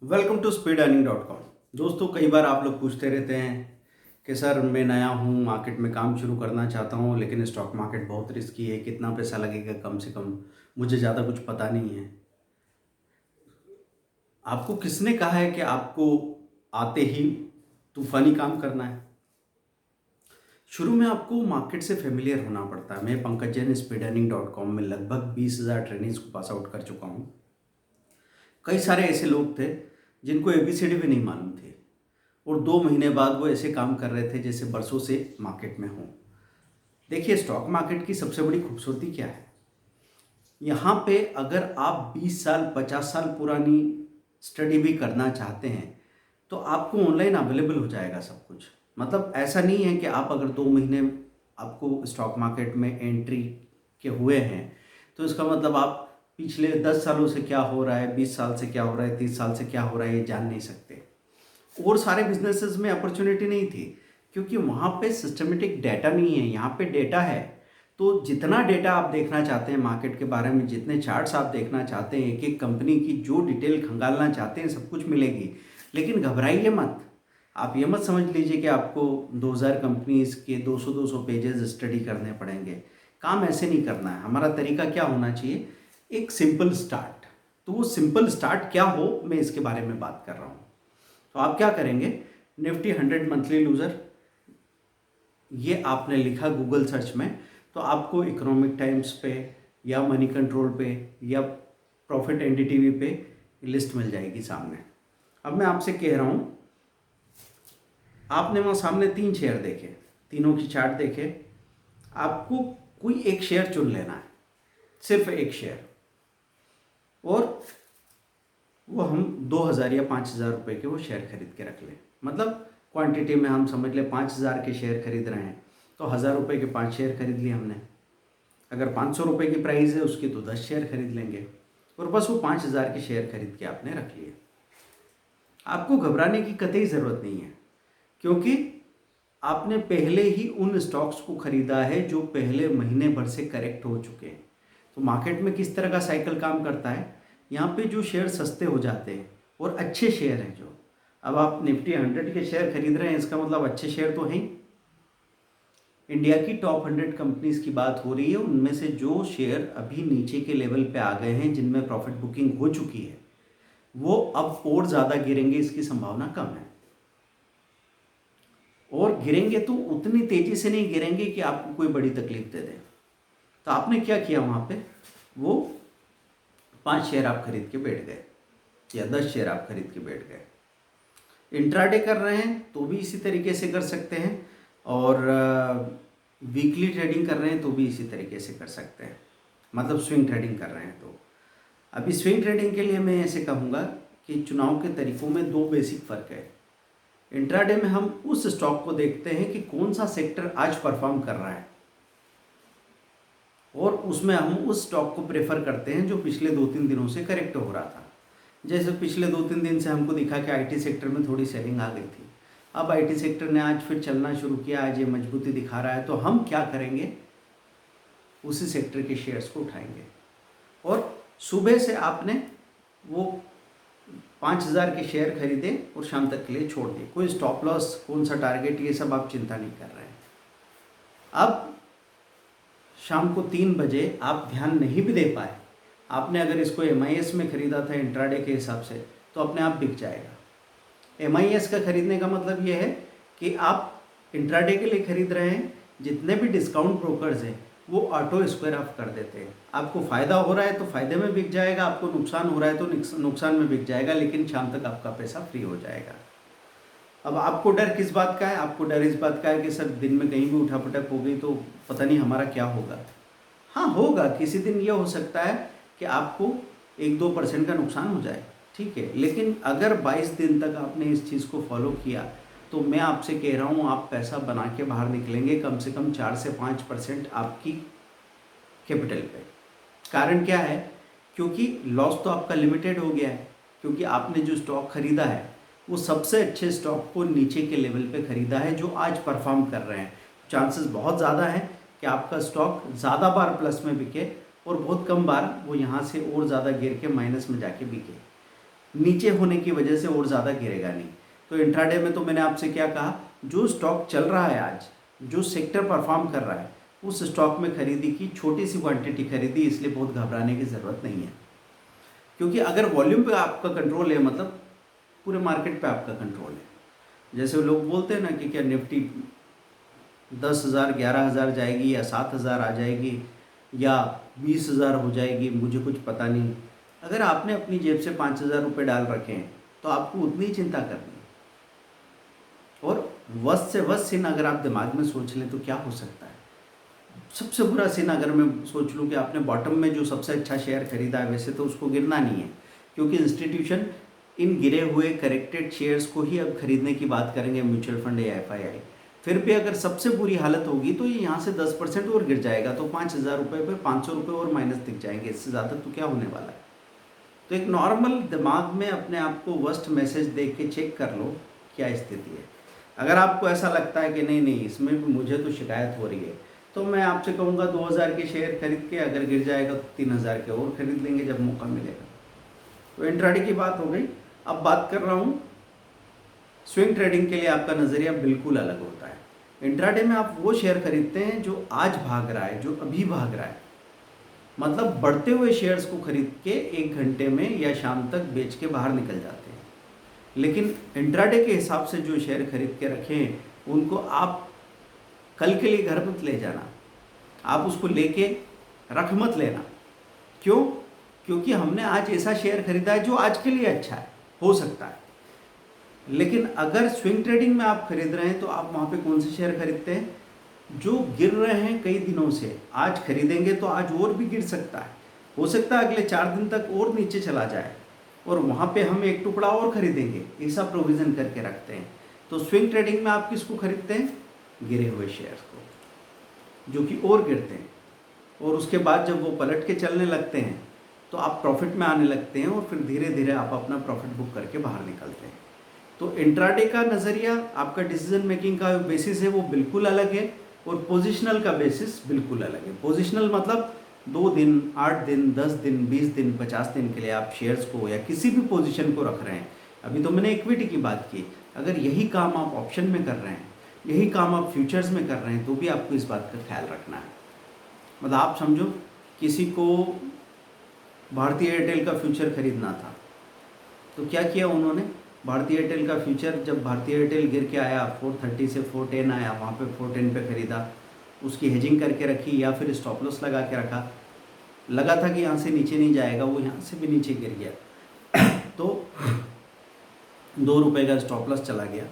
Welcome to speedearning.com। दोस्तों, कई बार आप लोग पूछते रहते हैं कि सर मैं नया हूँ, मार्केट में काम शुरू करना चाहता हूँ, लेकिन स्टॉक मार्केट बहुत रिस्की है, कितना पैसा लगेगा, कम से कम मुझे ज़्यादा कुछ पता नहीं है। आपको किसने कहा है कि आपको आते ही तूफानी काम करना है? शुरू में आपको मार्केट से फेमिलियर होना पड़ता है। मैं पंकज जैन speedearning.com में लगभग 20,000 ट्रेनिंग्स को पास आउट कर चुका हूँ। कई सारे ऐसे लोग थे जिनको एबीसीडी भी नहीं मालूम थी और 2 महीने बाद वो ऐसे काम कर रहे थे जैसे बरसों से मार्केट में हों। देखिए, स्टॉक मार्केट की सबसे बड़ी खूबसूरती क्या है? यहाँ पे अगर आप 20 साल 50 साल पुरानी स्टडी भी करना चाहते हैं तो आपको ऑनलाइन अवेलेबल हो जाएगा सब कुछ। मतलब ऐसा नहीं है कि आप अगर 2 महीने आपको स्टॉक मार्केट में एंट्री के हुए हैं तो इसका मतलब आप पिछले 10 सालों से क्या हो रहा है, 20 साल से क्या हो रहा है, 30 साल से क्या हो रहा है, ये जान नहीं सकते। और सारे बिजनेसेस में अपॉर्चुनिटी नहीं थी क्योंकि वहाँ पे सिस्टमेटिक डाटा नहीं है। यहाँ पे डाटा है, तो जितना डाटा आप देखना चाहते हैं मार्केट के बारे में, जितने चार्ट्स आप देखना चाहते हैं, एक एक कंपनी की जो डिटेल खंगालना चाहते हैं, सब कुछ मिलेगी। लेकिन घबराइए मत। आप ये मत समझ लीजिए कि आपको 2000 कंपनीज के 200-200 पेजेस स्टडी करने पड़ेंगे। काम ऐसे नहीं करना है। हमारा तरीका क्या होना चाहिए? एक सिंपल स्टार्ट। तो वो सिंपल स्टार्ट क्या हो, मैं इसके बारे में बात कर रहा हूँ। तो आप क्या करेंगे? निफ्टी 100 मंथली लूजर, ये आपने लिखा गूगल सर्च में तो आपको इकोनॉमिक टाइम्स पे या मनी कंट्रोल पे या प्रॉफिट एनडीटीवी पे लिस्ट मिल जाएगी सामने। अब मैं आपसे कह रहा हूँ, आपने वहाँ सामने 3 शेयर देखे, तीनों की चार्ट देखे। आपको कोई एक शेयर चुन लेना है, सिर्फ एक शेयर, और वो हम 2,000 या 5,000 रुपये के वो शेयर खरीद के रख लें। मतलब क्वांटिटी में हम समझ लें 5,000 के शेयर खरीद रहे हैं तो 1,000 रुपये के 5 शेयर खरीद लिए हमने। अगर 500 रुपये की प्राइस है उसकी तो 10 शेयर खरीद लेंगे और बस वो 5,000 के शेयर खरीद के आपने रख लिए। आपको घबराने की कतई ज़रूरत नहीं है क्योंकि आपने पहले ही उन स्टॉक्स को खरीदा है जो पहले महीने भर से करेक्ट हो चुके हैं। तो मार्केट में किस तरह का साइकिल काम करता है? यहाँ पे जो शेयर सस्ते हो जाते हैं और अच्छे शेयर हैं, जो अब आप निफ्टी 100 के शेयर खरीद रहे हैं, इसका मतलब अच्छे शेयर तो हैं ही। इंडिया की टॉप 100 कंपनीज की बात हो रही है, उनमें से जो शेयर अभी नीचे के लेवल पे आ गए हैं, जिनमें प्रॉफिट बुकिंग हो चुकी है, वो अब और ज़्यादा गिरेंगे, इसकी संभावना कम है। और गिरेंगे तो उतनी तेज़ी से नहीं गिरेंगे कि आपको कोई बड़ी तकलीफ दे दे। तो आपने क्या किया वहाँ पे? वो 5 शेयर आप खरीद के बैठ गए या 10 शेयर आप खरीद के बैठ गए। इंट्राडे कर रहे हैं तो भी इसी तरीके से कर सकते हैं, और वीकली ट्रेडिंग कर रहे हैं तो भी इसी तरीके से कर सकते हैं। मतलब स्विंग ट्रेडिंग कर रहे हैं तो। अभी स्विंग ट्रेडिंग के लिए मैं ऐसे कहूँगा कि चुनाव के तरीकों में 2 बेसिक फ़र्क है। इंट्राडे में हम उस स्टॉक को देखते हैं कि कौन सा सेक्टर आज परफॉर्म कर रहा है, और उसमें हम उस स्टॉक को प्रेफर करते हैं जो पिछले 2-3 दिनों से करेक्ट हो रहा था। जैसे पिछले 2-3 दिन से हमको दिखा कि आईटी सेक्टर में थोड़ी सेलिंग आ गई थी। अब आईटी सेक्टर ने आज फिर चलना शुरू किया, आज ये मजबूती दिखा रहा है, तो हम क्या करेंगे? उसी सेक्टर के शेयर्स को उठाएंगे। और सुबह से आपने वो 5,000 के शेयर खरीदे और शाम तक के लिए छोड़ दिए। कोई स्टॉप लॉस, कौन सा टारगेट, ये सब आप चिंता नहीं कर रहे हैं। अब शाम को 3 बजे आप ध्यान नहीं भी दे पाए, आपने अगर इसको MIS में ख़रीदा था इंट्राडे के हिसाब से, तो अपने आप बिक जाएगा। MIS का ख़रीदने का मतलब ये है कि आप इंट्राडे के लिए ख़रीद रहे हैं, जितने भी डिस्काउंट ब्रोकर्स हैं वो ऑटो स्क्वायर ऑफ कर देते हैं। आपको फ़ायदा हो रहा है तो फ़ायदे में बिक जाएगा, आपको नुकसान हो रहा है तो नुकसान में बिक जाएगा, लेकिन शाम तक आपका पैसा फ्री हो जाएगा। अब आपको डर किस बात का है? आपको डर इस बात का है कि सर दिन में कहीं भी उठापटक हो गई तो पता नहीं हमारा क्या होगा। हाँ, होगा, किसी दिन ये हो सकता है कि आपको 1-2% का नुकसान हो जाए, ठीक है। लेकिन अगर 22 दिन तक आपने इस चीज़ को फॉलो किया तो मैं आपसे कह रहा हूँ आप पैसा बना के बाहर निकलेंगे कम से कम 4 से 5% आपकी कैपिटल पे। कारण क्या है? क्योंकि लॉस तो आपका लिमिटेड हो गया है, क्योंकि आपने जो स्टॉक खरीदा है वो सबसे अच्छे स्टॉक को नीचे के लेवल पे ख़रीदा है जो आज परफॉर्म कर रहे हैं। चांसेस बहुत ज़्यादा है कि आपका स्टॉक ज़्यादा बार प्लस में बिके और बहुत कम बार वो यहाँ से और ज़्यादा गिर के माइनस में जाके बिके। नीचे होने की वजह से और ज़्यादा गिरेगा नहीं। तो इंट्राडे में तो मैंने आपसे क्या कहा, जो स्टॉक चल रहा है आज, जो सेक्टर परफॉर्म कर रहा है, उस स्टॉक में खरीदी की, छोटी सी क्वांटिटी खरीदी, इसलिए बहुत घबराने की ज़रूरत नहीं है। क्योंकि अगर वॉल्यूम पे आपका कंट्रोल है, मतलब पूरे मार्केट पे आपका कंट्रोल है। जैसे लोग बोलते हैं ना कि क्या निफ्टी 10,000 11,000 जाएगी या 7,000 आ जाएगी या 20,000 हो जाएगी, मुझे कुछ पता नहीं। अगर आपने अपनी जेब से 5,000 रुपये डाल रखे हैं तो आपको उतनी ही चिंता करनी है। और वस्त से वस्त सिन अगर आप दिमाग में सोच लें तो क्या हो सकता है। सबसे बुरा सिन अगर मैं सोच लूँ कि आपने बॉटम में जो सबसे अच्छा शेयर खरीदा है, वैसे तो उसको गिरना नहीं है, क्योंकि इंस्टीट्यूशन इन गिरे हुए करेक्टेड शेयर्स को ही अब खरीदने की बात करेंगे, म्यूचुअल फंड या FII। फिर भी अगर सबसे बुरी हालत होगी तो ये यहाँ से 10% और गिर जाएगा, तो 5,000 रुपये पर 500 रुपये और माइनस दिख जाएंगे। इससे ज़्यादा तो क्या होने वाला है। तो एक नॉर्मल दिमाग में अपने आप को वर्स्ट मैसेज देख के चेक कर लो क्या स्थिति है। अगर आपको ऐसा लगता है कि नहीं नहीं इसमें भी मुझे तो शिकायत हो रही है, तो मैं आपसे कहूँगा 2,000 के शेयर खरीद के, अगर गिर जाएगा तो 3,000 के और खरीद लेंगे जब मौका मिलेगा। तो इंट्राडे की बात हो गई। अब बात कर रहा हूँ स्विंग ट्रेडिंग के लिए आपका नज़रिया बिल्कुल अलग होता है। इंट्राडे में आप वो शेयर खरीदते हैं जो आज भाग रहा है, जो अभी भाग रहा है, मतलब बढ़ते हुए शेयर्स को खरीद के 1 घंटे में या शाम तक बेच के बाहर निकल जाते हैं। लेकिन इंट्राडे के हिसाब से जो शेयर खरीद के रखे हैं उनको आप कल के लिए घर मत ले जाना, आप उसको लेके रख मत लेना। क्यों? क्योंकि हमने आज ऐसा शेयर खरीदा है जो आज के लिए अच्छा है, हो सकता है। लेकिन अगर स्विंग ट्रेडिंग में आप खरीद रहे हैं तो आप वहाँ पे कौन से शेयर खरीदते हैं? जो गिर रहे हैं कई दिनों से, आज खरीदेंगे तो आज और भी गिर सकता है, हो सकता है अगले 4 दिन तक और नीचे चला जाए, और वहाँ पे हम एक टुकड़ा और खरीदेंगे, ऐसा प्रोविज़न करके रखते हैं। तो स्विंग ट्रेडिंग में आप किसको खरीदते हैं? गिरे हुए शेयर्स को, जो कि और गिरते हैं, और उसके बाद जब वो पलट के चलने लगते हैं तो आप प्रॉफिट में आने लगते हैं, और फिर धीरे धीरे आप अपना प्रॉफिट बुक करके बाहर निकलते हैं। तो इंट्राडे का नज़रिया, आपका डिसीजन मेकिंग का बेसिस है वो बिल्कुल अलग है, और पोजिशनल का बेसिस बिल्कुल अलग है। पोजिशनल मतलब 2 दिन, 8 दिन, 10 दिन, 20 दिन, 50 दिन के लिए आप शेयर्स को या किसी भी पोजीशन को रख रहे हैं। अभी तो मैंने इक्विटी की बात की, अगर यही काम आप ऑप्शन में कर रहे हैं, यही काम आप फ्यूचर्स में कर रहे हैं, तो भी आपको इस बात का ख्याल रखना है। मतलब आप समझो किसी को भारतीय एयरटेल का फ्यूचर खरीदना था, तो क्या किया उन्होंने? भारतीय एयरटेल का फ्यूचर, जब भारतीय एयरटेल गिर के आया 430 से 410 आया, वहाँ पे 410 पे ख़रीदा, उसकी हेजिंग करके रखी या फिर स्टॉप लॉस लगा के रखा। लगा था कि यहाँ से नीचे नहीं जाएगा, वो यहाँ से भी नीचे गिर गया तो 2 रुपये का स्टॉप लॉस चला गया,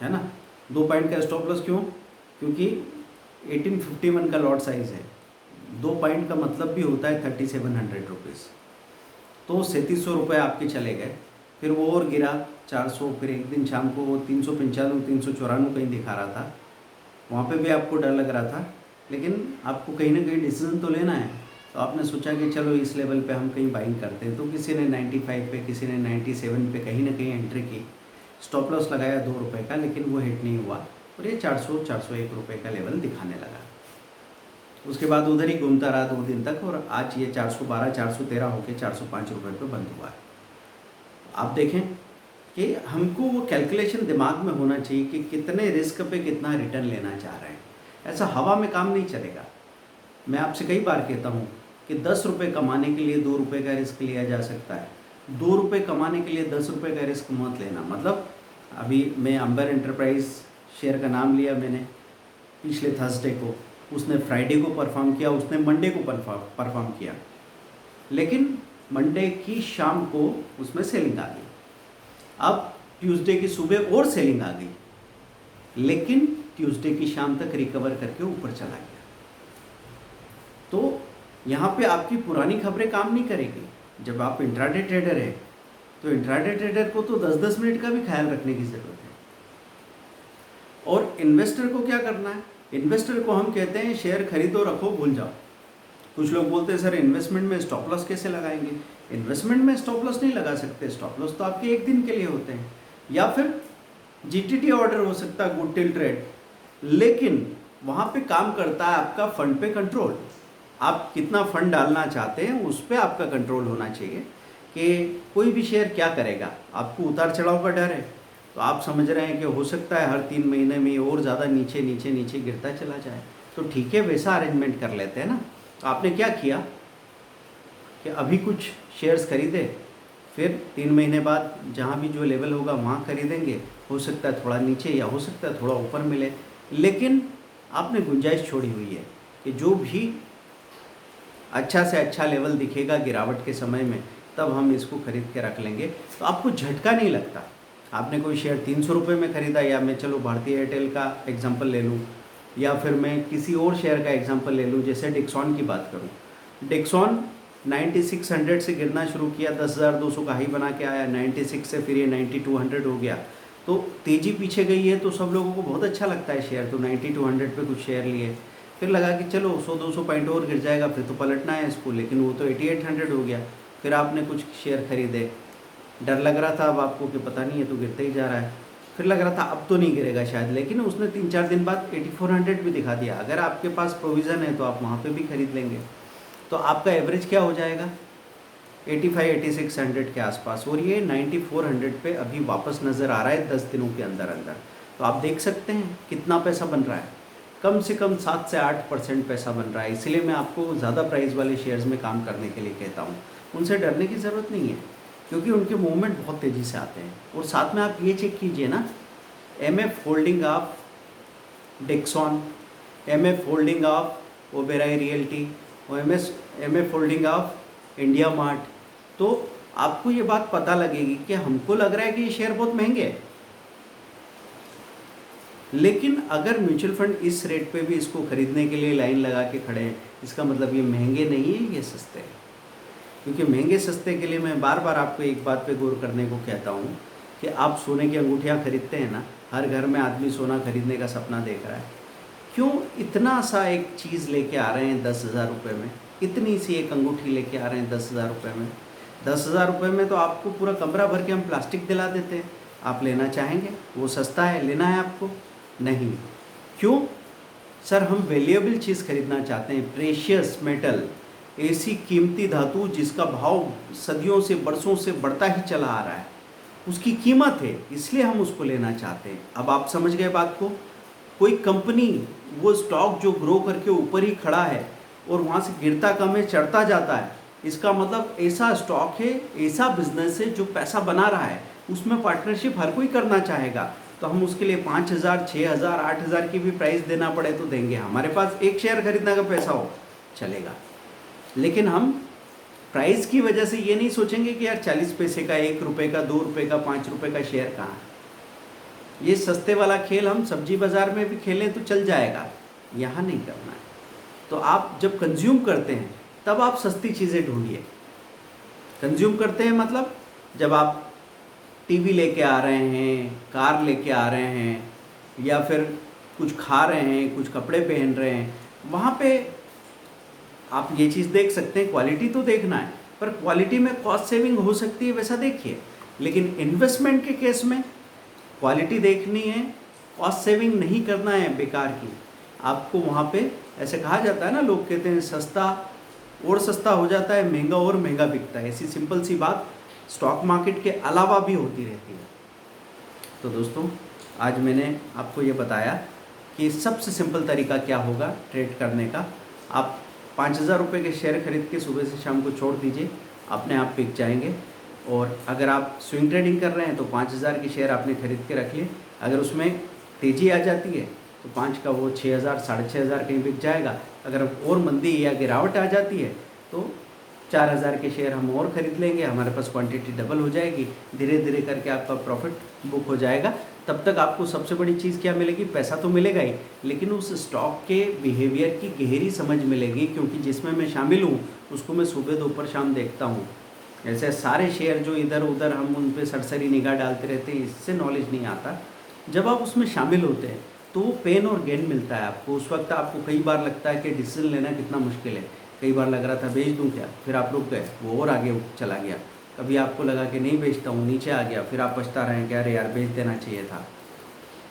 है ना। 2 पॉइंट का स्टॉप लॉस क्यों? क्योंकि 1851 का लॉट साइज़ है, 2 पॉइंट का मतलब भी होता है 3700 रुपीज़। तो 3700 रुपये आपके चले गए। फिर वो और गिरा 400, फिर एक दिन शाम को वो 395 394 कहीं दिखा रहा था, वहाँ पे भी आपको डर लग रहा था, लेकिन आपको कहीं ना कहीं डिसीजन तो लेना है। तो आपने सोचा कि चलो इस लेवल पे हम कहीं बाइंग करते हैं, तो किसी ने 95 पे, किसी ने 97 पे कहीं ना कहीं एंट्री की, स्टॉप लॉस लगाया 2 रुपये का, लेकिन वो हिट नहीं हुआ और ये 400-401 रुपये का लेवल दिखाने लगा। उसके बाद उधर ही घूमता रहा 2 दिन तक, और आज ये 412-413 होकर 405 रुपये पर बंद हुआ है। आप देखें कि हमको वो कैलकुलेशन दिमाग में होना चाहिए कि कितने रिस्क पे कितना रिटर्न लेना चाह रहे हैं। ऐसा हवा में काम नहीं चलेगा। मैं आपसे कई बार कहता हूँ कि 10 रुपये कमाने के लिए 2 रुपये का रिस्क लिया जा सकता है, 2 रुपये कमाने के लिए 10 रुपये का रिस्क मत लेना। मतलब अभी मैं अंबर एंटरप्राइज शेयर का नाम लिया मैंने पिछले थर्सडे को, उसने फ्राइडे को परफॉर्म किया, उसने मंडे को परफॉर्म किया, लेकिन मंडे की शाम को उसमें सेलिंग आ गई। अब ट्यूसडे की सुबह और सेलिंग आ गई, लेकिन ट्यूसडे की शाम तक रिकवर करके ऊपर चला गया। तो यहाँ पे आपकी पुरानी खबरें काम नहीं करेगी। जब आप इंट्राडे ट्रेडर है तो इंट्राडे ट्रेडर को तो 10-10 मिनट का भी ख्याल रखने की ज़रूरत है। और इन्वेस्टर को क्या करना है? इन्वेस्टर को हम कहते हैं शेयर खरीदो रखो भूल जाओ। कुछ लोग बोलते हैं सर इन्वेस्टमेंट में स्टॉप लॉस कैसे लगाएंगे? इन्वेस्टमेंट में स्टॉप लॉस नहीं लगा सकते, स्टॉप लॉस तो आपके 1 दिन के लिए होते हैं, या फिर जीटीटी ऑर्डर हो सकता है, गुड टिल ट्रेड, लेकिन वहाँ पे काम करता है आपका फंड पे कंट्रोल। आप कितना फंड डालना चाहते हैं उस पर आपका कंट्रोल होना चाहिए, कि कोई भी शेयर क्या करेगा, आपको उतार चढ़ाव का डर है, तो आप समझ रहे हैं कि हो सकता है हर 3 महीने में और ज़्यादा नीचे नीचे नीचे गिरता चला जाए, तो ठीक है वैसा अरेंजमेंट कर लेते हैं ना। तो आपने क्या किया कि अभी कुछ शेयर्स खरीदे, फिर 3 महीने बाद जहाँ भी जो लेवल होगा वहाँ खरीदेंगे, हो सकता है थोड़ा नीचे या हो सकता है थोड़ा ऊपर मिले, लेकिन आपने गुंजाइश छोड़ी हुई है कि जो भी अच्छा से अच्छा लेवल दिखेगा गिरावट के समय में, तब हम इसको खरीद के रख लेंगे, तो आपको झटका नहीं लगता। आपने कोई शेयर 300 रुपये में ख़रीदा, या मैं चलो भारतीय एयरटेल का एग्जांपल ले लूँ, या फिर मैं किसी और शेयर का एग्जांपल ले लूँ, जैसे डिक्सॉन की बात करूँ। डिक्सॉन 9600 से गिरना शुरू किया, 10,200 का हाई बना के आया, 96 से फिर ये 9200 हो गया, तो तेज़ी पीछे गई है, तो सब लोगों को बहुत अच्छा लगता है शेयर, तो 9200 पे कुछ शेयर लिए, फिर लगा कि चलो 100-200 पॉइंट और गिर जाएगा, फिर तो पलटना है इसको, लेकिन वो तो 8800 हो गया। फिर आपने कुछ शेयर खरीदे, डर लग रहा था अब आपको कि पता नहीं है तो गिरते ही जा रहा है, फिर लग रहा था अब तो नहीं गिरेगा शायद, लेकिन उसने 3-4 दिन बाद 8400 भी दिखा दिया। अगर आपके पास प्रोविज़न है तो आप वहाँ पे भी खरीद लेंगे, तो आपका एवरेज क्या हो जाएगा 85-8600 के आसपास, और ये 9400 पे अभी वापस नज़र आ रहा है 10 दिनों के अंदर अंदर। तो आप देख सकते हैं कितना पैसा बन रहा है, कम से कम 7 से 8% पैसा बन रहा है। इसलिए मैं आपको ज़्यादा प्राइस वाले शेयर्स में काम करने के लिए कहता हूँ, उनसे डरने की ज़रूरत नहीं है, क्योंकि उनके मूवमेंट बहुत तेज़ी से आते हैं। और साथ में आप ये चेक कीजिए ना, MF holding of Dixon, MF holding of Oberoi realty, और MF holding of India mart, तो आपको ये बात पता लगेगी कि हमको लग रहा है कि ये शेयर बहुत महंगे हैं, लेकिन अगर म्यूचुअल फंड इस रेट पे भी इसको खरीदने के लिए लाइन लगा के खड़े हैं, इसका मतलब ये महंगे नहीं है, ये सस्ते हैं। क्योंकि महंगे सस्ते के लिए मैं बार बार आपको एक बात पे गौर करने को कहता हूँ कि आप सोने की अंगूठियाँ खरीदते हैं ना, हर घर में आदमी सोना खरीदने का सपना देख रहा है, क्यों इतना सा एक चीज़ लेके आ रहे हैं 10,000 रुपये में, इतनी सी एक अंगूठी लेके आ रहे हैं 10,000 रुपये में। 10,000 रुपये में तो आपको पूरा कमरा भर के हम प्लास्टिक दिला देते हैं, आप लेना चाहेंगे? वो सस्ता है, लेना है आपको? नहीं। क्यों सर? हम वैल्यूएबल चीज़ खरीदना चाहते हैं, प्रेशियस मेटल, ऐसी कीमती धातु जिसका भाव सदियों से बरसों से बढ़ता ही चला आ रहा है, उसकी कीमत है, इसलिए हम उसको लेना चाहते हैं। अब आप समझ गए बात को। कोई कंपनी, वो स्टॉक जो ग्रो करके ऊपर ही खड़ा है और वहाँ से गिरता कम है, चढ़ता जाता है, इसका मतलब ऐसा स्टॉक है, ऐसा बिजनेस है जो पैसा बना रहा है, उसमें पार्टनरशिप हर कोई करना चाहेगा। तो हम उसके लिए 5,000, 6,000, 8,000 की भी प्राइस देना पड़े तो देंगे। हमारे पास एक शेयर खरीदने का पैसा हो चलेगा, लेकिन हम प्राइस की वजह से ये नहीं सोचेंगे कि यार 40 पैसे का, 1 रुपये का, 2 रुपये का, 5 रुपये का शेयर कहाँ है। ये सस्ते वाला खेल हम सब्जी बाज़ार में भी खेलें तो चल जाएगा, यहाँ नहीं करना है। तो आप जब कंज्यूम करते हैं तब आप सस्ती चीज़ें ढूंढिए। कंज्यूम करते हैं मतलब जब आप टीवी लेके आ रहे हैं, कार लेके आ रहे हैं, या फिर कुछ खा रहे हैं, कुछ कपड़े पहन रहे हैं, वहाँ पे आप ये चीज़ देख सकते हैं। क्वालिटी तो देखना है, पर क्वालिटी में कॉस्ट सेविंग हो सकती है, वैसा देखिए। लेकिन इन्वेस्टमेंट के केस में क्वालिटी देखनी है, कॉस्ट सेविंग नहीं करना है बेकार की। आपको वहाँ पे ऐसे कहा जाता है ना, लोग कहते हैं सस्ता और सस्ता हो जाता है, महंगा और महंगा बिकता है। ऐसी सिंपल सी बात स्टॉक मार्केट के अलावा भी होती रहती है। तो दोस्तों, आज मैंने आपको ये बताया कि सबसे सिंपल तरीका क्या होगा ट्रेड करने का। आप 5,000 रुपये के शेयर खरीद के सुबह से शाम को छोड़ दीजिए, अपने आप बिक जाएंगे। और अगर आप स्विंग ट्रेडिंग कर रहे हैं तो 5,000 के शेयर आपने खरीद के रख लिए, अगर उसमें तेज़ी आ जाती है तो 5 का वो 6,000, 6,500 कहीं बिक जाएगा। अगर और मंदी या गिरावट आ जाती है तो 4,000 के शेयर हम और ख़रीद लेंगे, हमारे पास क्वांटिटी डबल हो जाएगी। धीरे धीरे करके आपका प्रॉफिट बुक हो जाएगा। तब तक आपको सबसे बड़ी चीज़ क्या मिलेगी? पैसा तो मिलेगा ही, लेकिन उस स्टॉक के बिहेवियर की गहरी समझ मिलेगी, क्योंकि जिसमें मैं शामिल हूँ उसको मैं सुबह दोपहर शाम देखता हूँ। ऐसे सारे शेयर जो इधर उधर हम उन पर सरसरी निगाह डालते रहते हैं, इससे नॉलेज नहीं आता। जब आप उसमें शामिल होते हैं तो वो पेन और गेन मिलता है आपको। उस वक्त आपको कई बार लगता है कि डिसीजन लेना कितना मुश्किल है। कई बार लग रहा था बेच दूं क्या, फिर आप रुक गए, वो और आगे चला गया। कभी आपको लगा कि नहीं बेचता हूँ, नीचे आ गया, फिर आप पछता रहे कि अरे यार बेच देना चाहिए था।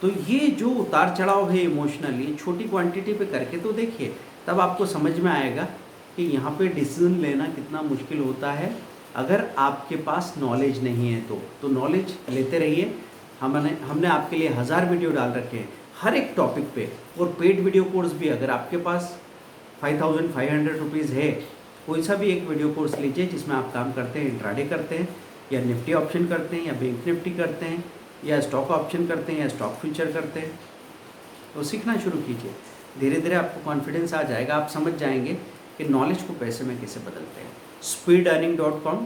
तो ये जो उतार चढ़ाव है इमोशनली, छोटी क्वांटिटी पे करके तो देखिए, तब आपको समझ में आएगा कि यहाँ पे डिसीजन लेना कितना मुश्किल होता है अगर आपके पास नॉलेज नहीं है तो नॉलेज लेते रहिए। हमने आपके लिए 1000 वीडियो डाल रखे हैं हर एक टॉपिक पे, और पेड वीडियो कोर्स भी। अगर आपके पास 5500 रुपीज़ है, कोई सा भी एक वीडियो कोर्स लीजिए जिसमें आप काम करते हैं, इंट्राडे करते हैं या निफ्टी ऑप्शन करते हैं या बैंक निफ्टी करते हैं या स्टॉक ऑप्शन करते हैं या स्टॉक फ्यूचर करते हैं, तो सीखना शुरू कीजिए। धीरे धीरे आपको कॉन्फिडेंस आ जाएगा, आप समझ जाएंगे कि नॉलेज को पैसे में कैसे बदलते हैं। speedearning.com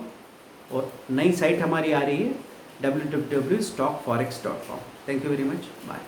और नई साइट हमारी आ रही है www.stockforex.com। Thank you very much, bye.